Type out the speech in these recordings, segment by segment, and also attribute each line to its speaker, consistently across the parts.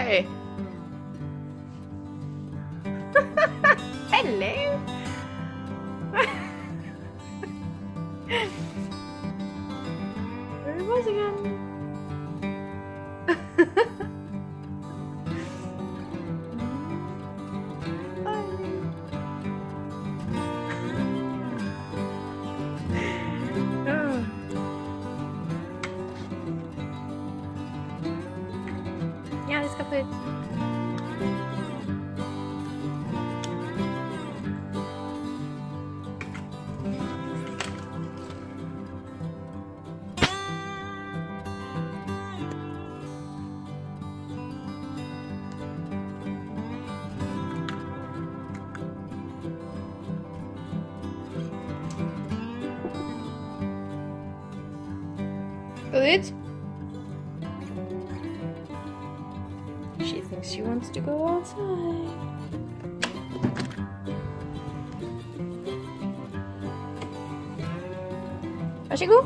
Speaker 1: Hi! Hello! There it was again. Ja, das ist kaputt. Good. She thinks she wants to go outside. Varsågod.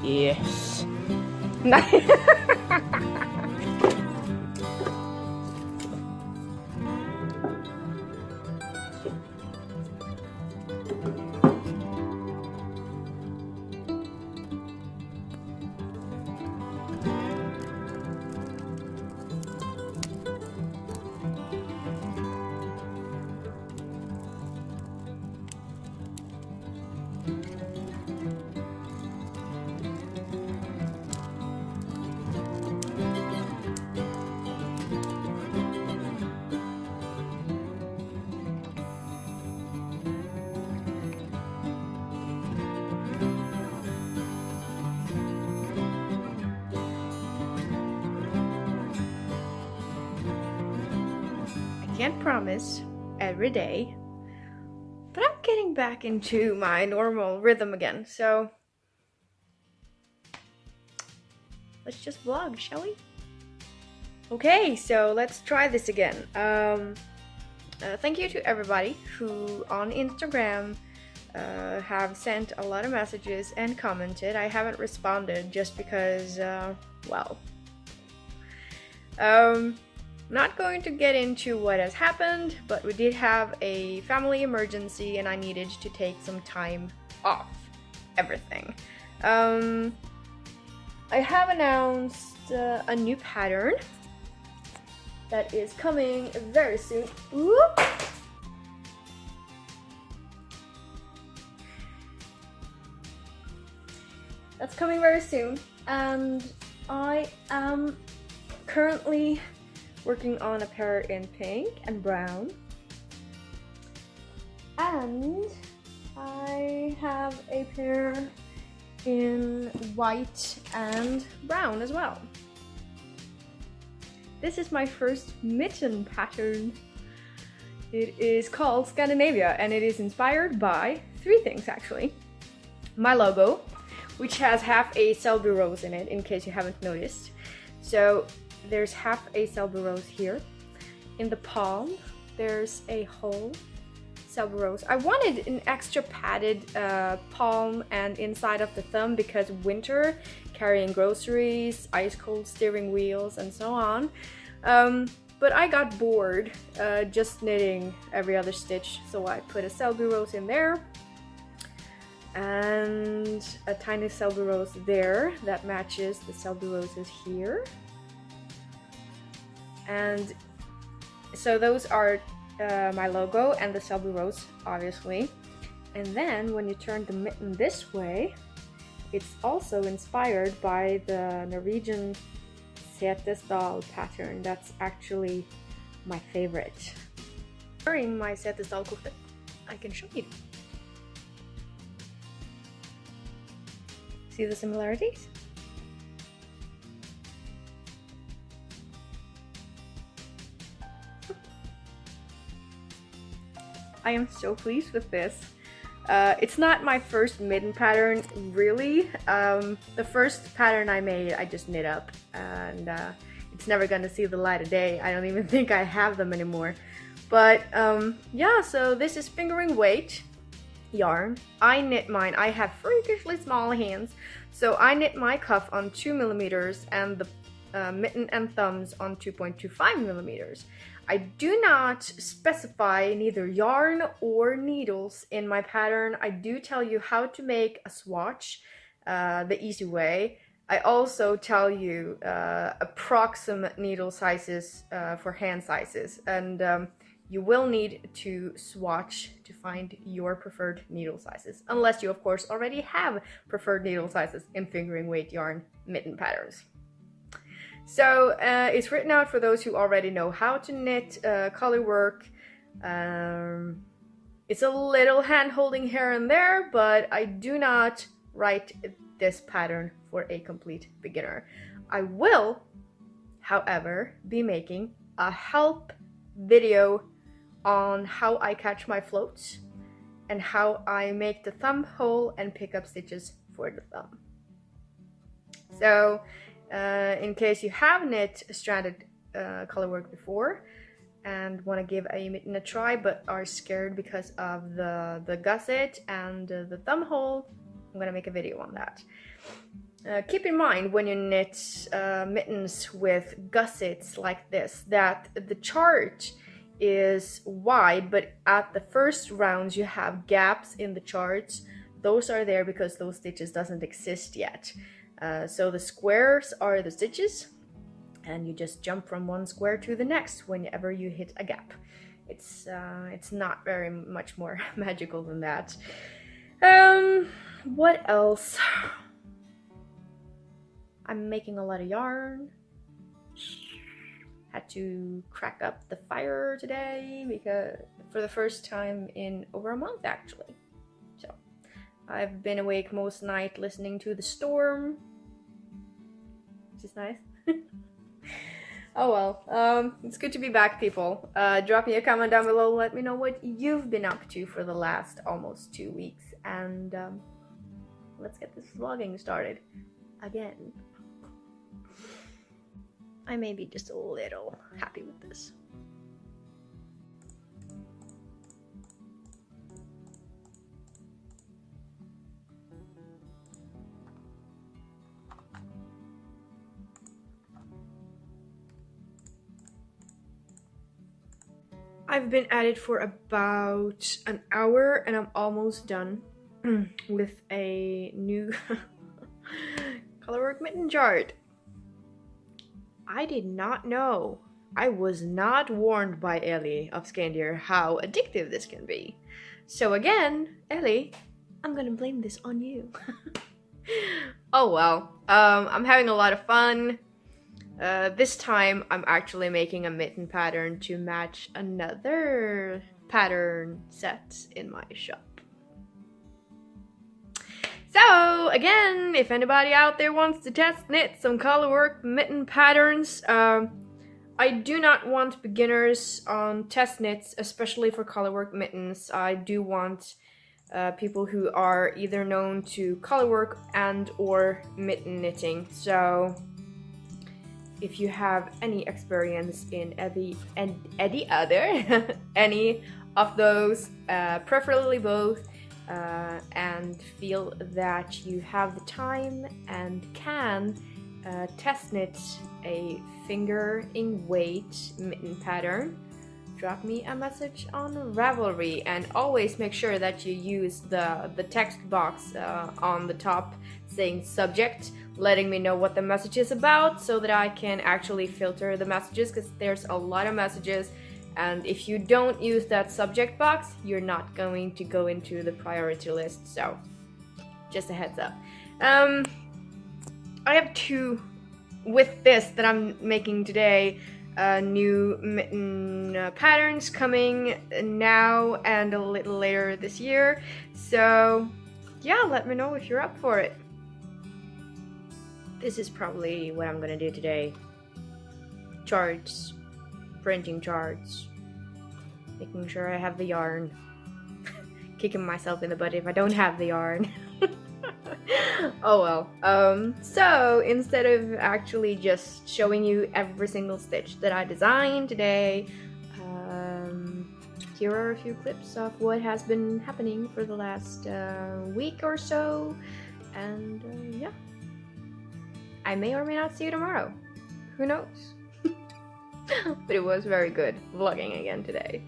Speaker 1: Yes. Nej. Can't promise every day, but I'm getting back into my normal rhythm again, so let's just vlog, shall we? Okay, so let's try this again. Thank you to everybody who on Instagram have sent a lot of messages and commented. I haven't responded just because, well, not going to get into what has happened, but we did have a family emergency and I needed to take some time off everything. I have announced a new pattern that is coming very soon. Whoop! That's coming very soon, and I am currently working on a pair in pink and brown, and I have a pair in white and brown as well. This is my first mitten pattern. It is called Scandinavia and it is inspired by three things actually. My logo, which has half a Selby rose in it, in case you haven't noticed. So there's half a Selby rose here. In the palm, there's a whole Selby rose. I wanted an extra padded palm and inside of the thumb because winter, carrying groceries, ice cold steering wheels, and so on. But I got bored just knitting every other stitch, so I put a Selby rose in there and a tiny Selby rose there that matches the Selby roses here. And so those are my logo and the Selby rose, obviously. And then when you turn the mitten this way, it's also inspired by the Norwegian Setesdal pattern. That's actually my favorite. During my Setesdal kofte, I can show you. See the similarities? I am so pleased with this. It's not my first mitten pattern, really. The first pattern I made, I just knit up, and it's never gonna see the light of day. I don't even think I have them anymore. But yeah, so this is fingering weight yarn. I knit mine. I have freakishly small hands, so I knit my cuff on 2 millimeters, and the mitten and thumbs on 2.25 millimeters. I do not specify neither yarn or needles in my pattern. I do tell you how to make a swatch the easy way. I also tell you approximate needle sizes for hand sizes, and you will need to swatch to find your preferred needle sizes, unless you of course already have preferred needle sizes in fingering weight yarn mitten patterns. So it's written out for those who already know how to knit color work. It's a little hand holding here and there, but I do not write this pattern for a complete beginner. I will, however, be making a help video on how I catch my floats and how I make the thumb hole and pick up stitches for the thumb. So in case you have knit stranded color work before and want to give a mitten a try but are scared because of the gusset and the thumb hole, I'm gonna make a video on that. Keep in mind when you knit mittens with gussets like this that the chart is wide, but at the first rounds you have gaps in the charts. Those are there because those stitches doesn't exist yet. So the squares are the stitches, and you just jump from one square to the next whenever you hit a gap. It's not very much more magical than that. What else? I'm making a lot of yarn. Had to crack up the fire today because for the first time in over a month actually. So I've been awake most night listening to the storm, which is nice. Oh well, it's good to be back, people. Drop me a comment down below, let me know what you've been up to for the last almost 2 weeks, and let's get this vlogging started again. I may be just a little happy with this. I've been at it for about an hour and I'm almost done with a new colorwork mitten chart. I did not know. I was not warned by Ellie of Scandier how addictive this can be. So again, Ellie, I'm gonna blame this on you. Oh well, I'm having a lot of fun. This time I'm actually making a mitten pattern to match another pattern set in my shop. So again, if anybody out there wants to test knit some colorwork mitten patterns, I do not want beginners on test knits, especially for colorwork mittens. I do want people who are either known to colorwork and or mitten knitting. So if you have any experience in any of those, preferably both, and feel that you have the time and can test knit a fingering weight mitten pattern, drop me a message on Ravelry, and always make sure that you use the text box on the top saying subject, letting me know what the message is about so that I can actually filter the messages, because there's a lot of messages. And if you don't use that subject box, you're not going to go into the priority list, so just a heads up. I have two, with this that I'm making today, new mitten patterns coming now and a little later this year. So yeah, let me know if you're up for it. This is probably what I'm gonna do today. Charts. Printing charts, making sure I have the yarn, kicking myself in the butt if I don't have the yarn. Oh well. So instead of actually just showing you every single stitch that I designed today, here are a few clips of what has been happening for the last week or so, and yeah, I may or may not see you tomorrow. Who knows? But it was very good vlogging again today.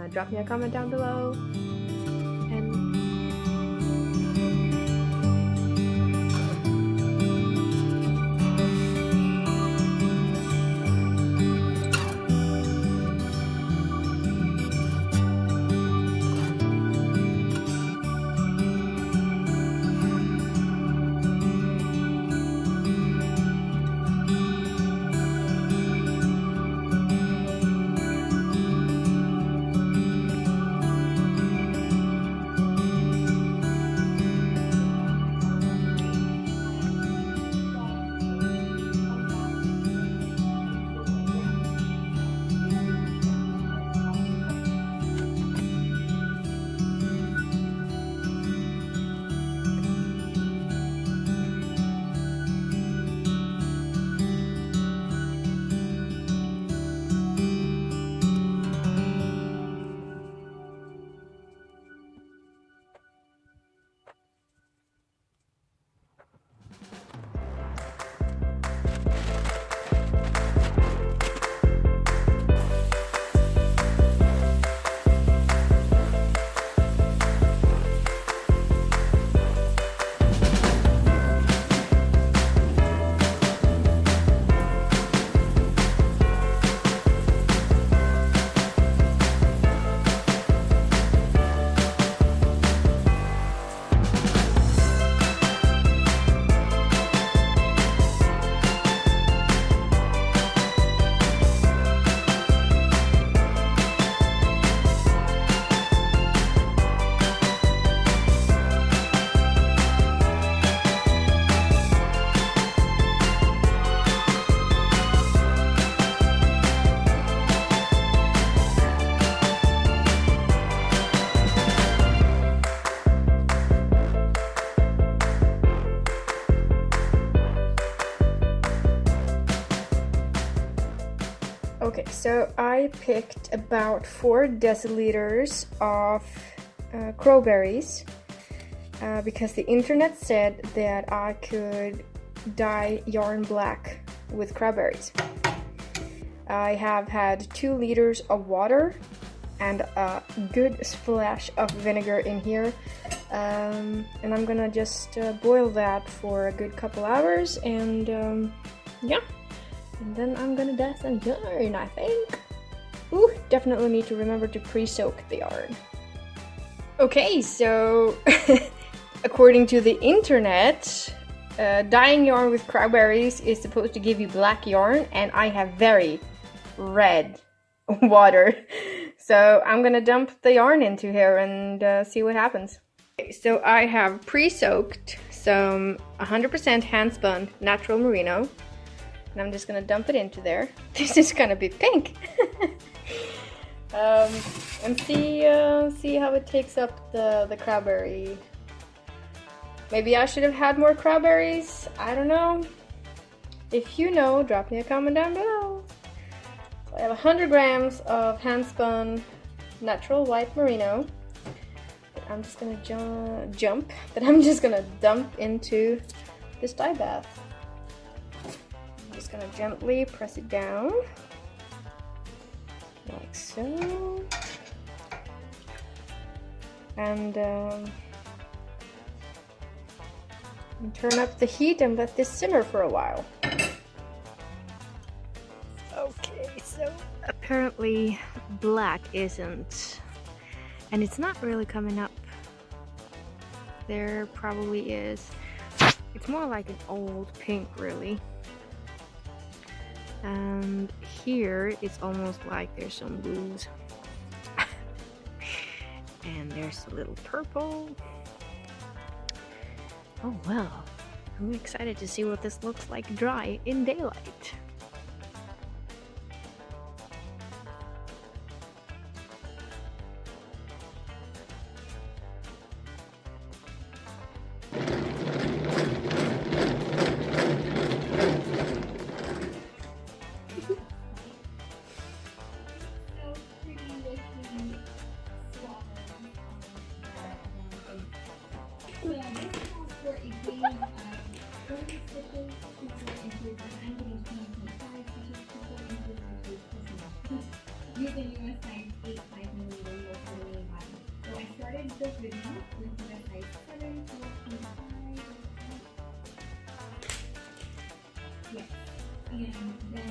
Speaker 1: Drop me a comment down below. And okay, so I picked about 4 deciliters of crowberries because the internet said that I could dye yarn black with crowberries. I have had 2 liters of water and a good splash of vinegar in here, and I'm gonna just boil that for a good couple hours, and yeah. And then I'm gonna dye some yarn, I think. Ooh, definitely need to remember to pre-soak the yarn. Okay, so according to the internet, dyeing yarn with crowberries is supposed to give you black yarn, and I have very red water. So I'm gonna dump the yarn into here and see what happens. Okay, so I have pre-soaked some 100% hand-spun natural merino. And I'm just gonna dump it into there. This is gonna be pink. And see how it takes up the crowberry. Maybe I should have had more crowberries. I don't know. If you know, drop me a comment down below. So I have 100 grams of hand-spun natural white merino. That I'm just gonna I'm just gonna dump into this dye bath. Just gonna gently press it down like so, and turn up the heat and let this simmer for a while. Okay, so apparently black isn't, and it's not really coming up. There probably is. It's more like an old pink, really. And here it's almost like there's some blues. And there's a little purple. Oh well, I'm excited to see what this looks like dry in daylight.
Speaker 2: check with you with the size 7 to 5. Yes. And then